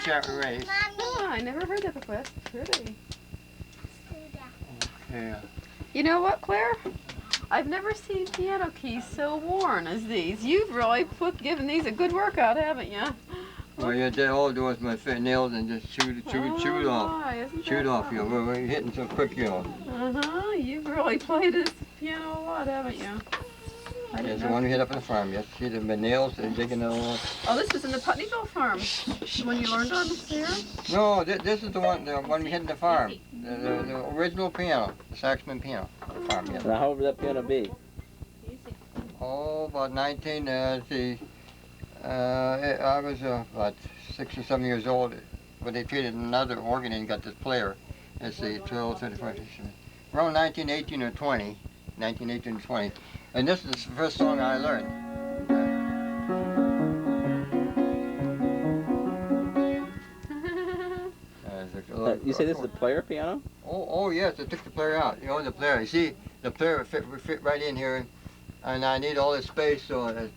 chat race. Oh, I never heard that before. That's pretty. Okay. You know what, Claire? I've never seen piano keys so worn as these. You've really given these a good workout, haven't you? Well, yeah, they all do is my nails and just shoot it off. My, Shoot off, you know. We're hitting so quick, you know. You've really played this piano a lot, haven't you? That's the one we hit up on the farm. Yes, see the nails, they're digging a little. Oh, this was in the Putneyville farm. When you learned on there? No, this is the one we hit in the farm. The original piano, the Saxman piano, the farm. Yeah. Now, how old would that piano be? Oh, about 19. I was about 6 or 7 years old, but they traded another organ and got this player. Let's see, 12, 35, around 1918 or 20, 1918 or 20. And this is the first song I learned. You say this is a player piano? Oh yes, I took the player out. You know the player. You see, the player fit right in here, and I need all this space so that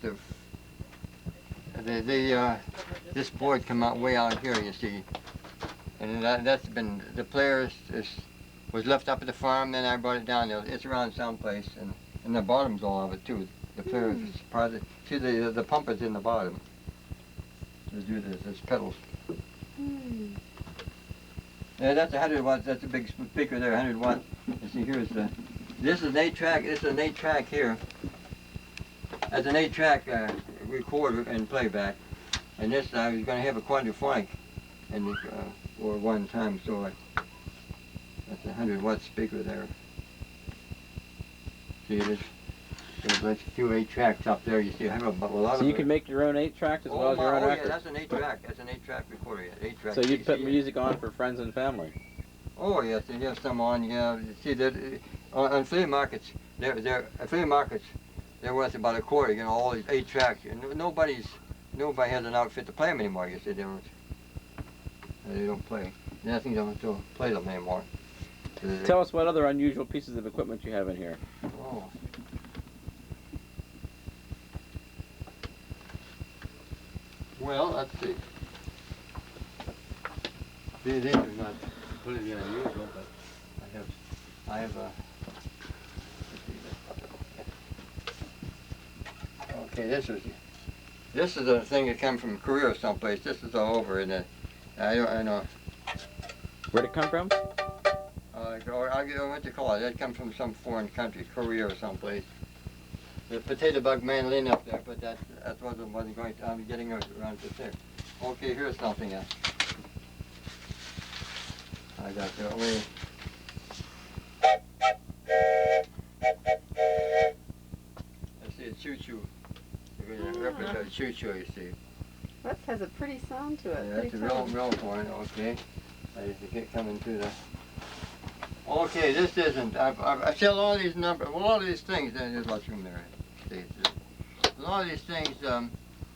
this board come out way out here. You see, and that's been the player was left up at the farm. Then I brought it down there. It's around someplace, and the bottom's all of it too. The player is part of it. See the pump is in the bottom. To do this pedals. Yeah, that's 100 watts. That's a big speaker there, 100 watts. You see, here's this is an 8-track. This is an 8-track here. That's an 8-track recorder and playback. And this I was going to have a quadraphonic, and for one time, so that's a 100-watt speaker there. See, there's a few 8-tracks up there. You see, I have a lot of. So you can make your own 8-tracks as well as your own record? Yeah, that's an 8-track. That's an 8-track recorder. Yeah, 8-track. So you'd put music on for friends and family? Oh yes, you have some on. Yeah, you see that on flea markets. Flea markets. They're worth about a quarter. You know, all these 8-tracks. Nobody has an outfit to play them anymore. You see, they don't play. Nothing to play them anymore. Tell us what other unusual pieces of equipment you have in here. Oh. Well, let's see. These are not completely unusual, but I have a. Okay, this is a thing that came from Korea someplace. This is all over, and I know. Where'd it come from? What you call it? That comes from some foreign country, Korea or someplace. The potato bug mandolin up there, but that wasn't going to. I'm getting around to there. Okay, here's something else. I got that way. Let's see, a choo-choo. Replica choo-choo, you see. That has a pretty sound to it. Yeah, that's a real point. Okay, I just get coming to the. Okay, this isn't. I sell all these numbers. Well, all of these things. There's lots of room there. See, a lot of these things.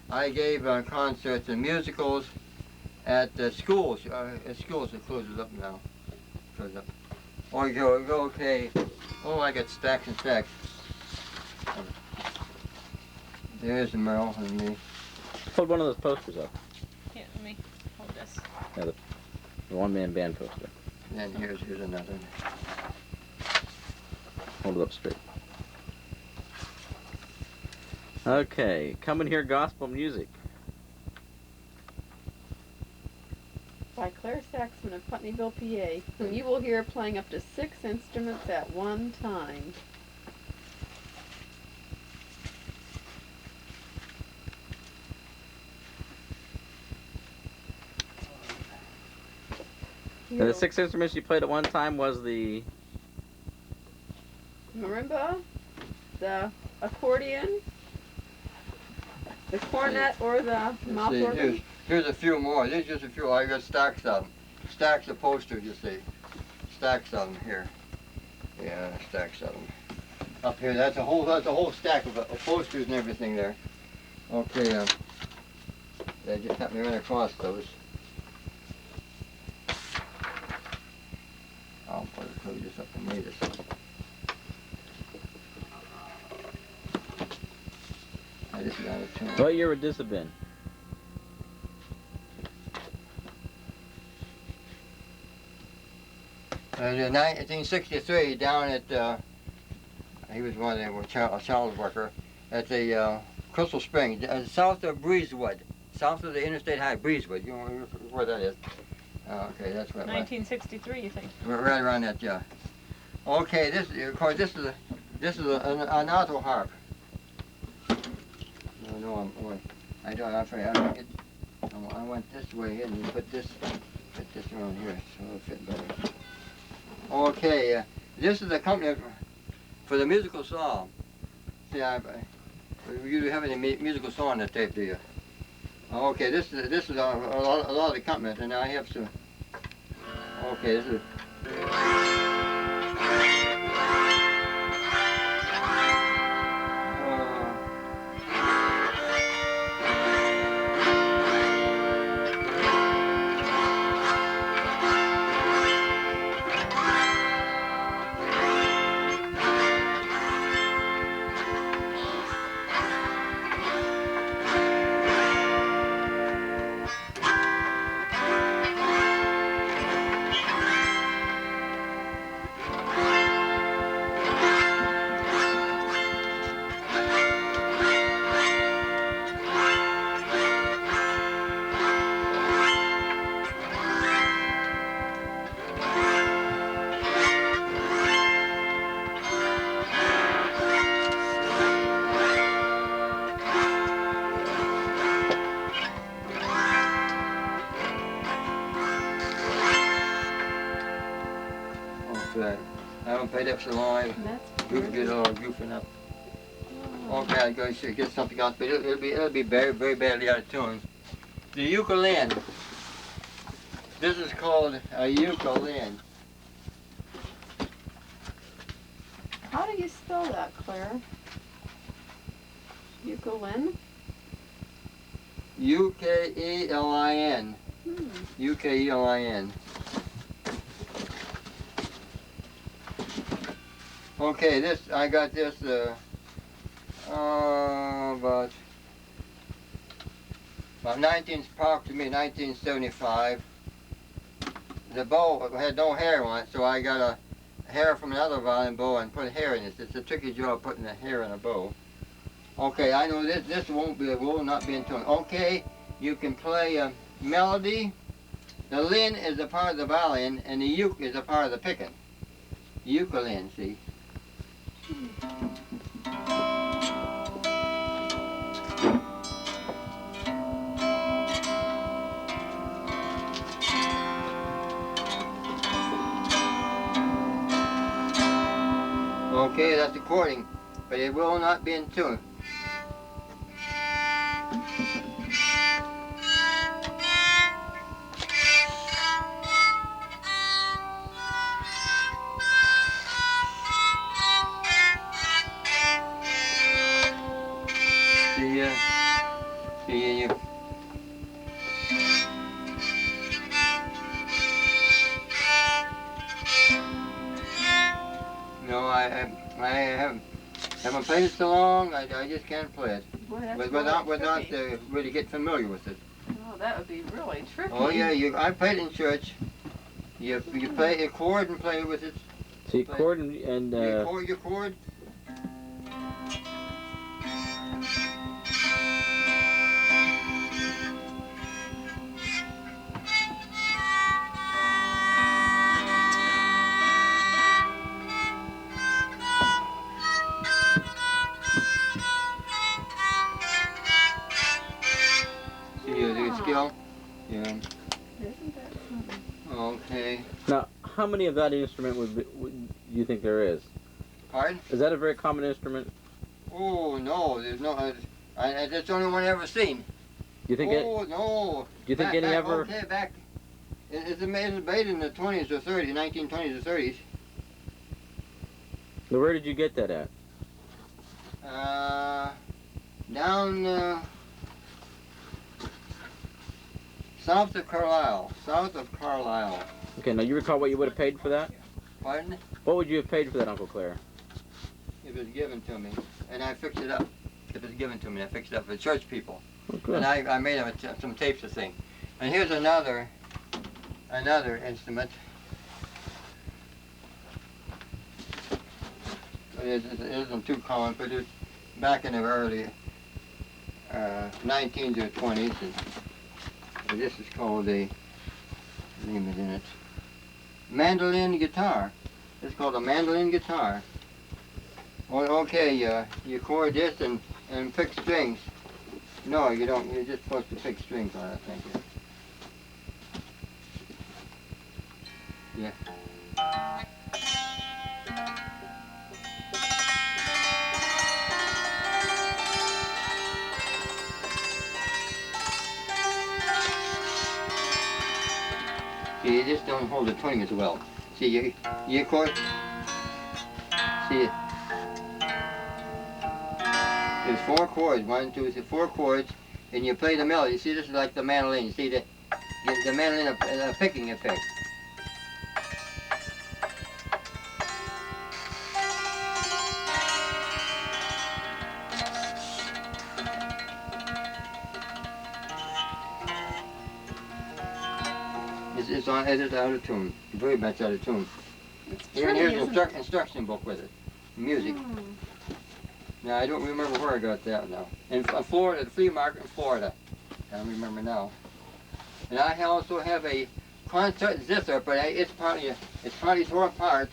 I gave concerts and musicals at schools. At schools, it closes up now. Closes up. Oh, you go. Okay. Oh, I got stacks and stacks. There's Merle and me. Hold one of those posters up. Here, let me hold this. Yeah, the one-man band poster. And here's another. Hold it up straight. Okay, come and hear gospel music. By Clair Saxman of Putneyville, PA, whom you will hear playing up to 6 instruments at one time. And the 6 instruments you played at one time was the marimba, the accordion, the cornet, or the mouth organ. Here's a few more. These are just a few. I got stacks of them. Stacks of posters, you see. Stacks of them here. Yeah, stacks of them. Up here, that's a whole stack of posters and everything there. Okay, they just helped me run across those. I'll put this up and read this. This is out of tune. What year would this have been? in 1963, down at, he was one of the child worker, at the Crystal Springs, south of Breezewood, south of the Interstate High, Breezewood. You know where that is? Okay, that's what. 1963, you think? Right around that, yeah. Okay, this of course this is an alto harp. No, I don't. I'm afraid I don't get. I went this way and you put this around here so it'll fit better. Okay, this is the company for the musical saw. See, you have any musical saw on the tape, do you? Okay, this is a lot of the company, and I have some. Okay, this is. I haven't paid up so long. Get all goofing up. Okay, I'm going to get something else, but it'll be very, very badly out of tune. The ukulele. This is called a ukulele. How do you spell that, Claire? Ukulele? U-K-E-L-I-N. U-K-E-L-I-N. Okay, I got this about 1975. The bow had no hair on it, so I got a hair from another violin bow and put hair in it. It's a tricky job putting the hair in a bow. Okay, I know this will not be in tune. Okay, you can play a melody. The lin is a part of the violin, and the uke is a part of the picking. Ukulele, see. Okay, that's according, but it will not be in tune. See you. No, I haven't played it so long. I just can't play it. Boy, without really get familiar with it. Oh, that would be really tricky. Oh yeah, I played in church. You play a chord and play with it. See, chord and your chord. Skill? Yeah. Isn't that something? Okay. Now, how many of that instrument do you think there is? Pardon? Is that a very common instrument? Oh no, there's no. That's the only one I ever seen. Do you think no. Do you think any ever? Okay, back. It's made in the 20s or 30s, 1920s or 30s. Now, where did you get that at? Down. South of Carlisle. Okay, now you recall what you would have paid for that? Pardon? What would you have paid for that, Uncle Clair? It was given to me, and I fixed it up. It was given to me, I fixed it up for church people. Okay. And I made them some tapes to sing. And here's another instrument. It isn't too common, but it's back in the early 19s or 20s. And this is called a, name it in it, mandolin guitar. It's called a mandolin guitar. Well, okay, you chord this and pick strings. No, you don't. You're just supposed to pick strings on it, thank you. Yeah. See, you just don't hold the tuning as well. See, you chord. See, there's 4 chords. 1, 2, 3, 4 chords, and you play the melody. See, this is like the mandolin. You see the mandolin a picking effect. It is out of tune. Very much out of tune. It's Here's pretty, an isn't it? instruction book with it. Music. Hmm. Now, I don't remember where I got that now. In Florida, the flea market in Florida. I don't remember now. And I also have a concert zither, but it's partly torn apart.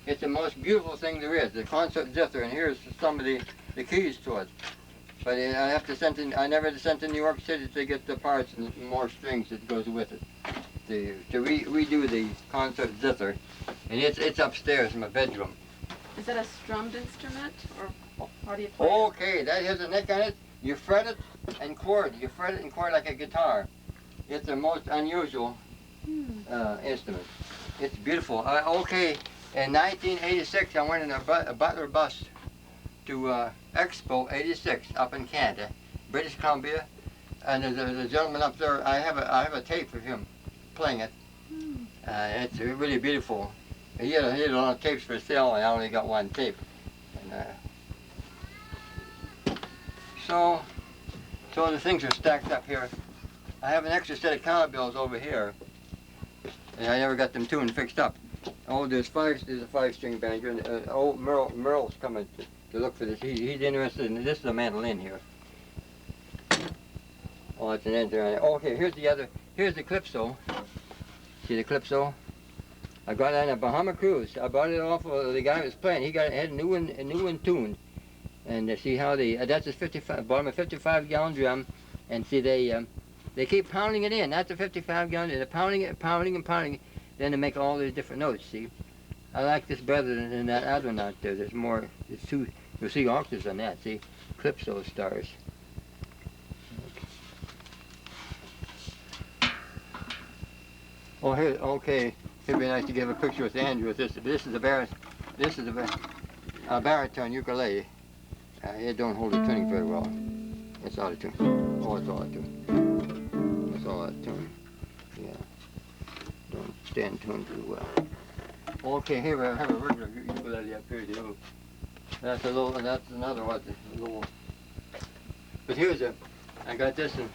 It's the most beautiful thing there is, the concert zither, and here's some of the keys to it. But I have to send in, I never sent to New York City to get the parts and more strings that goes with it. To redo the concert zither, and it's upstairs in my bedroom. Is that a strummed instrument, or how do you play Okay, that has a neck on it. You fret it and chord. You fret it and chord like a guitar. It's the most unusual instrument. It's beautiful. Okay, in 1986, I went in a Butler bus to Expo 86 up in Canada, British Columbia, and there's a gentleman up there. I have a tape of him playing it. It's really beautiful. He had a lot of tapes for sale, and I only got 1 tape. And, so the things are stacked up here. I have an extra set of cowbells over here, and I never got them tuned and fixed up. Oh, there's a 5-string banjo, and old Merle's coming to look for this. He's interested in this. Is a mandolin here. Oh, it's an enter on it. Okay, here's the calypso. See the calypso? I got it on a Bahama cruise. I bought it off of the guy who was playing. He had a new one tuned. And see how that's a 55, bought him a 55-gallon drum, and see they keep pounding it in. That's a 55-gallon. They're pounding it, pounding and pounding it. Then they make all these different notes. See, I like this better than that other one out there. There's more. It's 2. You'll see octaves on that. See, calypso stars. Oh, here. Okay, it'd be nice to give a picture with Andrew with this. This is a baritone ukulele. It don't hold the tuning very well. It's out of tune. Oh, it's all out of tune. It's all out of tune. Yeah. Don't stand tuned too well. Okay, here I have a regular ukulele up here. That's another one. A little. But I got this one.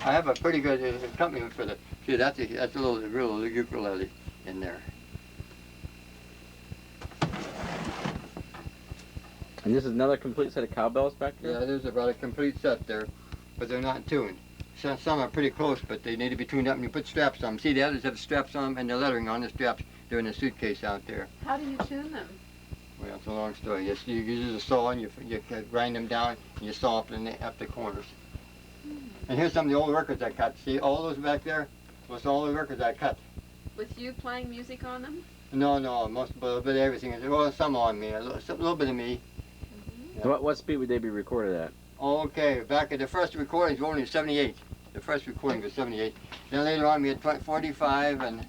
I have a pretty good accompaniment for the. See, that's a real ukulele in there. And this is another complete set of cowbells back here? Yeah, there's about a complete set there, but they're not tuned. Some are pretty close, but they need to be tuned up, and you put straps on them. See, the others have straps on them, and the lettering on the straps. They're in a suitcase out there. How do you tune them? Well, it's a long story. You use a saw, and you grind them down, and you saw up the corners. And here's some of the old records I cut. See, all those back there was all the records I cut. With you playing music on them? No, a little bit of everything. Well, some on me, a little bit of me. Yeah. What speed would they be recorded at? Okay, back at the first recordings were only 78. The first recording was 78. Then later on we had 45 and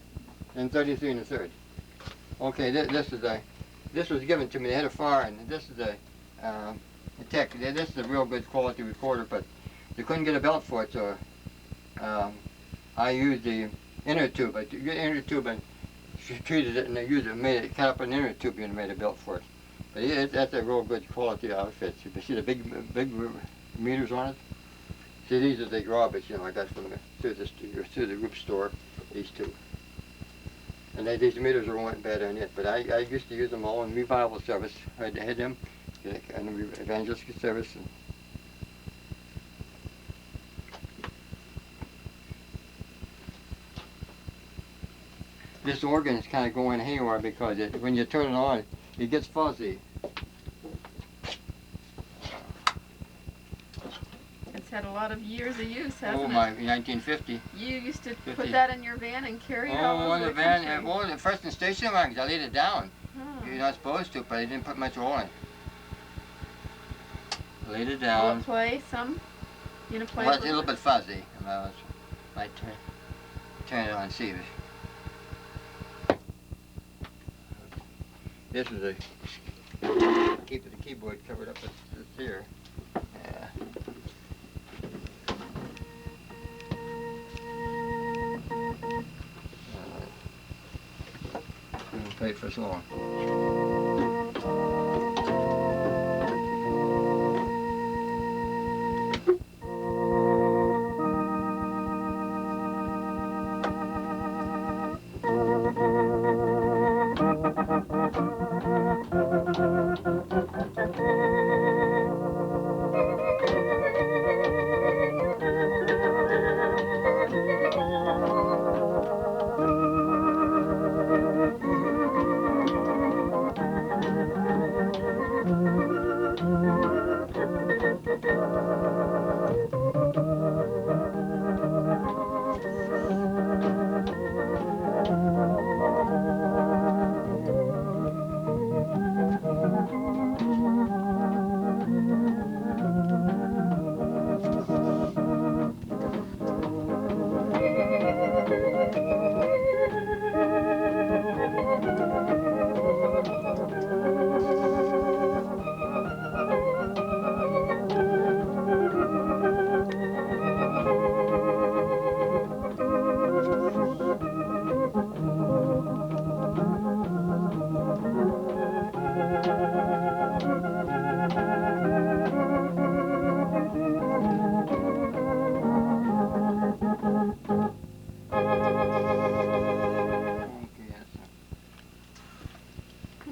33 1/3. Okay, this was given to me. They had a fire, and this is a tech. This is a real good quality recorder, but they couldn't get a belt for it, so I used the inner tube. I took the inner tube and treated it, and I used it, cut up an inner tube and made a belt for it. But that's a real good quality outfit. You see the big meters on it? See, these are the garbage, I got from through the group store, these two. And these meters weren't bad on it, but I used to use them all in revival service. I had them in evangelistic service. And this organ is kind of going haywire because when you turn it on, it gets fuzzy. It's had a lot of years of use, hasn't Oh it? my, 1950. You used to 50. put that in your van and carry it all Oh, in over the the van, country. well, the first in station wagon, I laid it down. Huh. You're not supposed to, but I didn't put much oil in. Laid it Will down. it play some? You gonna play Well, it it's a with little bit fuzzy. I might turn it on and see if it. This is keep the keyboard covered up this here. Yeah. Didn't play it for so long.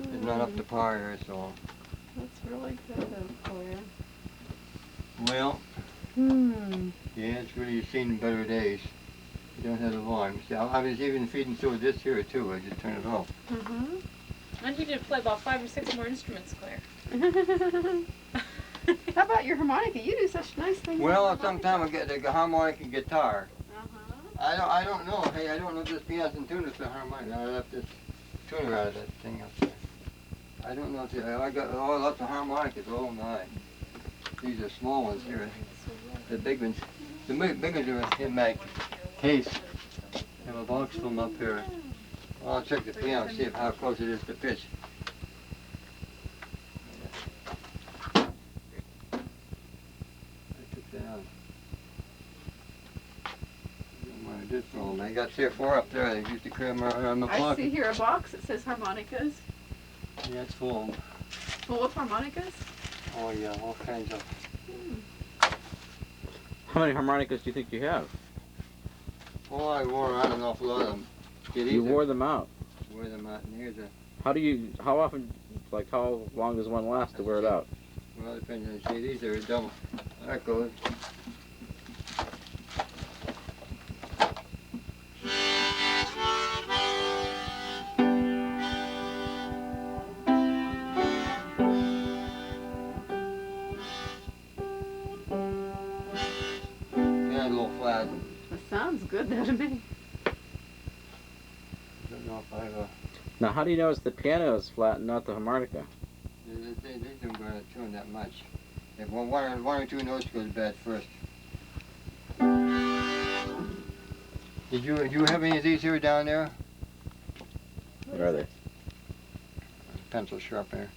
It's not up to par here, so. That's really good, Claire. Well, yeah, it's really seen better days. You don't have the volume. See, I was even feeding through this here too. I just turned it off. I need you to play about 5 or 6 more instruments, Claire. How about your harmonica? You do such nice things. Well, sometimes I get the harmonica and guitar. Uh-huh. I don't know. Hey, I don't know if this piano's in tune with the harmonica. I left this tuner out of that thing up there. I don't know if I got lots of harmonicas. Oh my. These are small ones here. The big ones. The big ones are in my case. I have a box of them up here. Well, I'll check the piano, see how close it is to pitch. I took that out. I did for them. I got 3 or 4 up there. They used to carry them around my I pocket. see here a box that says harmonicas. Yeah, it's full. Full of harmonicas? Oh yeah, all kinds of. How many harmonicas do you think you have? Oh, I wore out an awful lot of them. See, You wore them out. Wore them out, and here's a. How often, like how long does one last to wear it out? Well, it depends on. See, these are double. That goes. Yeah, a little flat. That sounds good though to me. I don't know if I've. Now, how do you know it's the piano is flat and not the harmonica? They don't go out of tune that much. If one or two notes goes bad first. Did you have any of these here down there? Where are they? Pencil sharpener.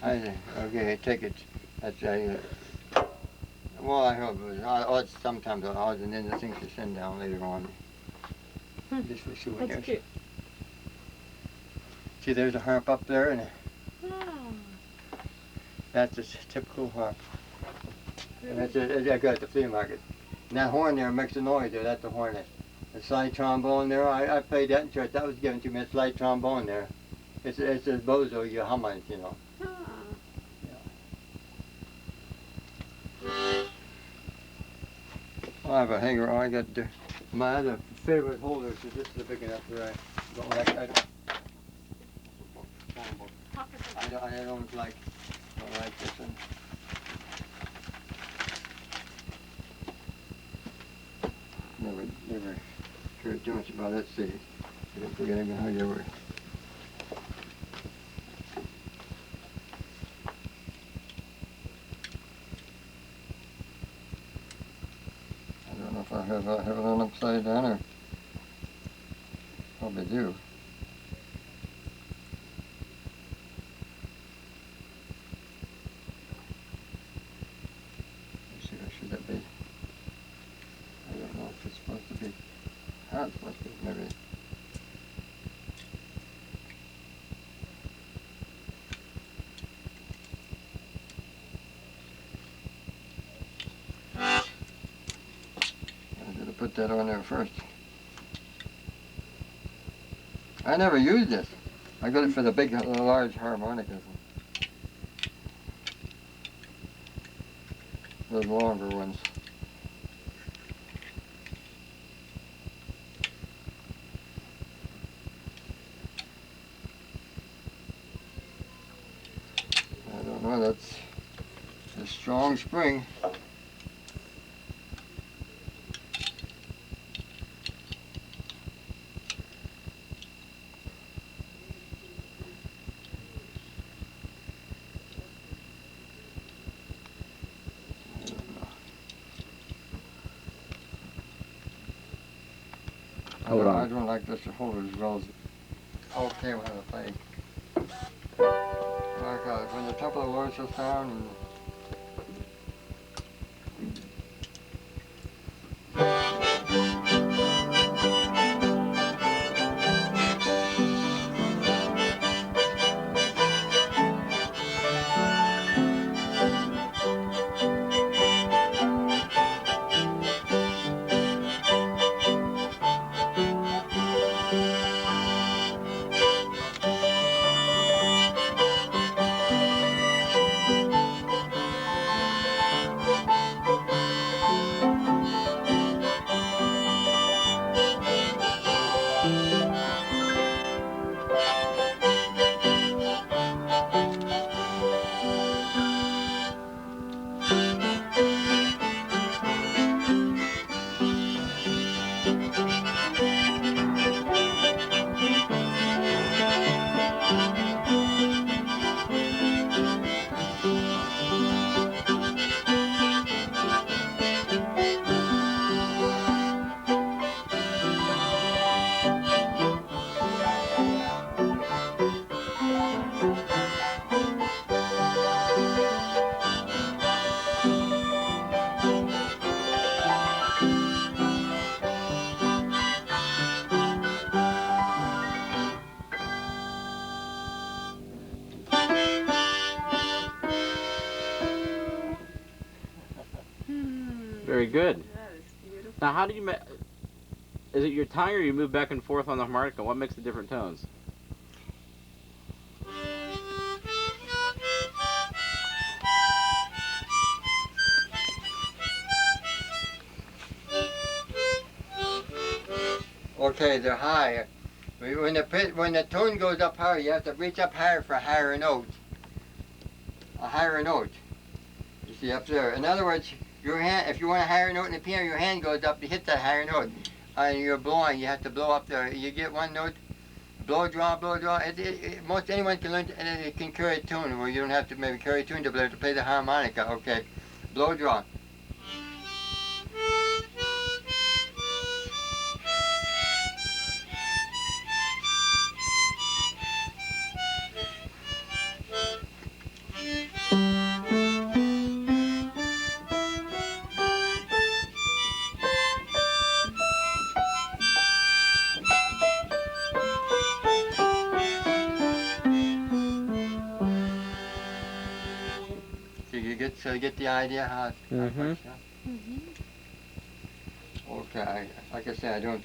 Okay, take it. That's well, I hope it was sometimes odds and then the things to send down later on. Just for souvenirs. That's cute. See, there's a harp up there, and Oh. that's a typical harp. And that's I got at the flea market. And that horn there makes a noise there. That's the horn that a slide trombone there. I played that in church. That was given to me, a slide trombone there. It's a bozo, you hum on it, you know. I have a hanger. I got my other favorite holder. So this is big enough where I don't like. I don't like this one. Never cared too much about it. See, I don't forget even how you were. I don't know if I have it on upside down or probably do. Let's see, what should that be? I don't know if it's supposed to be. How it's supposed to be, maybe. I should have put that on there first. I never used this. I got it for the big, large harmonicas. Those longer ones. I don't know, that's a strong spring. Hold on. I don't like this to hold it as well as. Okay, we'll have a play. My God, when the temple of the Lord shall sound and Very good. That is beautiful. Now, how do you is it your tongue or you move back and forth on the harmonica? What makes the different tones? okay, they're high. When the tone goes up higher, you have to reach up higher for a higher note. A higher note. You see up there. In other words, your hand, if you want a higher note in the piano, your hand goes up to hit that higher note. And you're blowing, you have to blow up there. You get one note, blow, draw, blow, draw. Most anyone can learn, and it can carry a tune where you don't have to maybe carry a tune to be able to play the harmonica. Okay, blow, draw. So you get the idea how it works, yeah? Mm-hmm. Okay, like I said, I don't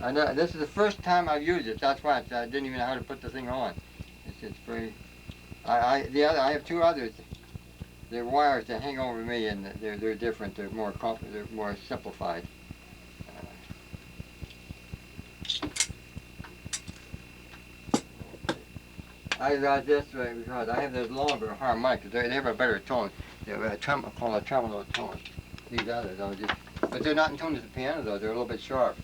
I know this is the first time I've used it. That's why I didn't even know how to put the thing on. It's very. I have two others. They're wires that hang over me, and they're different. They're more simplified. I got this because I have those longer harmonicas. They have a better tone. They're called a tremolo tone. These others, but they're not in tune with the piano though. They're a little bit sharp.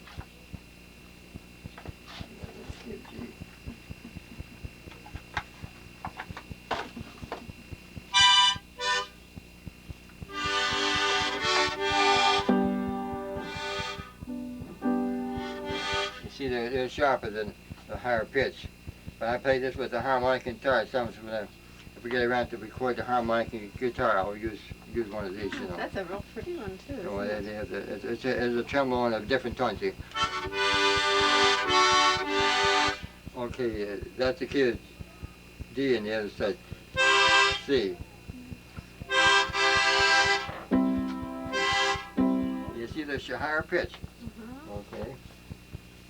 You see, they're sharper than the higher pitch. But I play this with the harmonic guitar. Sometimes if we get around to record the harmonic guitar, I'll use one of these. You know. That's a real pretty one too. So it's a tremolo and a different tone. See. Okay, that's the key of D, and the other side C. You see the higher pitch? Okay.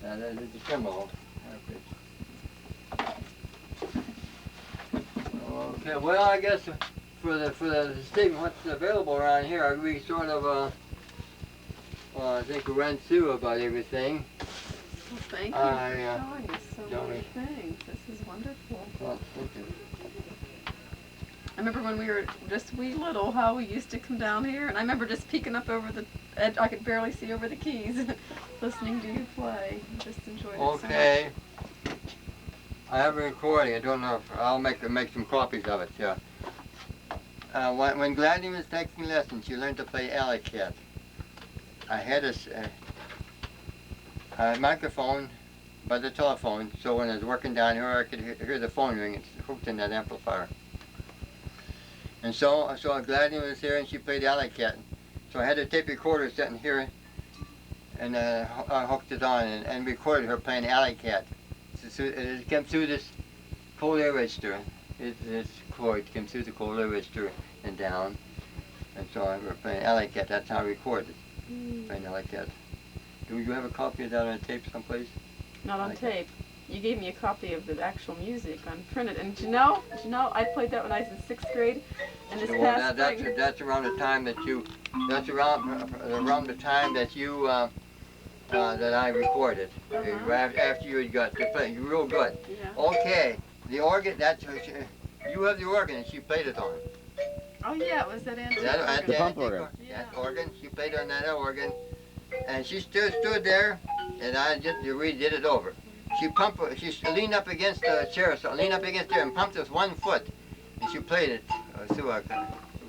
Now that is the tremolo, higher pitch. Okay, well I guess for the statement what's available around here, we sort of I think we went through about everything. Well, thank you for showing us so many things. This is wonderful. Well, thank you. I remember when we were just wee little, how we used to come down here, and I remember just peeking up over the edge. I could barely see over the keys, listening to you play. Just enjoyed it Okay. So much. I have a recording. I don't know if I'll make some copies of it. Yeah. When Gladney was taking lessons, she learned to play alley cat. I had a microphone by the telephone, so when I was working down here, I could hear the phone ring. It's hooked in that amplifier. And so Gladney was here, and she played alley cat. So I had a tape recorder sitting here, and I hooked it on and recorded her playing alley cat. So it came through this cold air register. This chord came through the cold air register and down. And so I was playing alley cat. That's how I recorded. Playing alley cat. Do you have a copy of that on a tape someplace? Not on tape. You gave me a copy of the actual music on printed, and do you know, I played that when I was in 6th grade, and this past spring. That's around the time that you. That's around the time that you. That I recorded. After you had got to play, you're real good. Yeah. Okay, the organ. You have the organ, and she played it on. Oh yeah, it was that antique The pump organ. That organ. She played on that organ, and she stood there, and I just redid it over. She leaned up against the chair, leaned up against there and pumped with one foot, and she played it through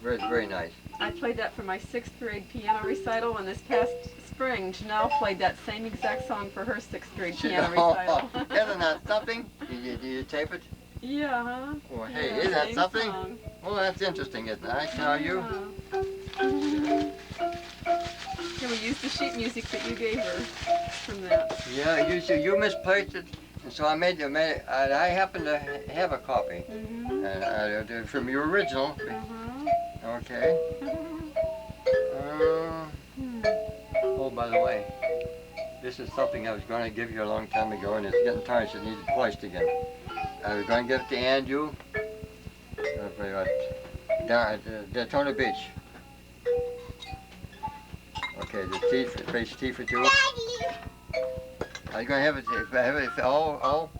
very, very nice. I played that for my 6th grade piano recital, and this past spring, Janelle played that same exact song for her 6th grade piano recital. Isn't that something? Did you tape it? Yeah, huh? Well, hey, Yeah, isn't that same something? song. Well, that's interesting, isn't it? I tell you. Yeah, we used the sheet music that you gave her from that. Yeah, you misplaced it, and so I made it. I happen to have a copy from your original. Okay. Oh, by the way, this is something I was going to give you a long time ago, and it's getting tired, so it needs polished again. I was going to give it to Andrew down at Daytona Beach. Okay, the page T for two. I was going to have it all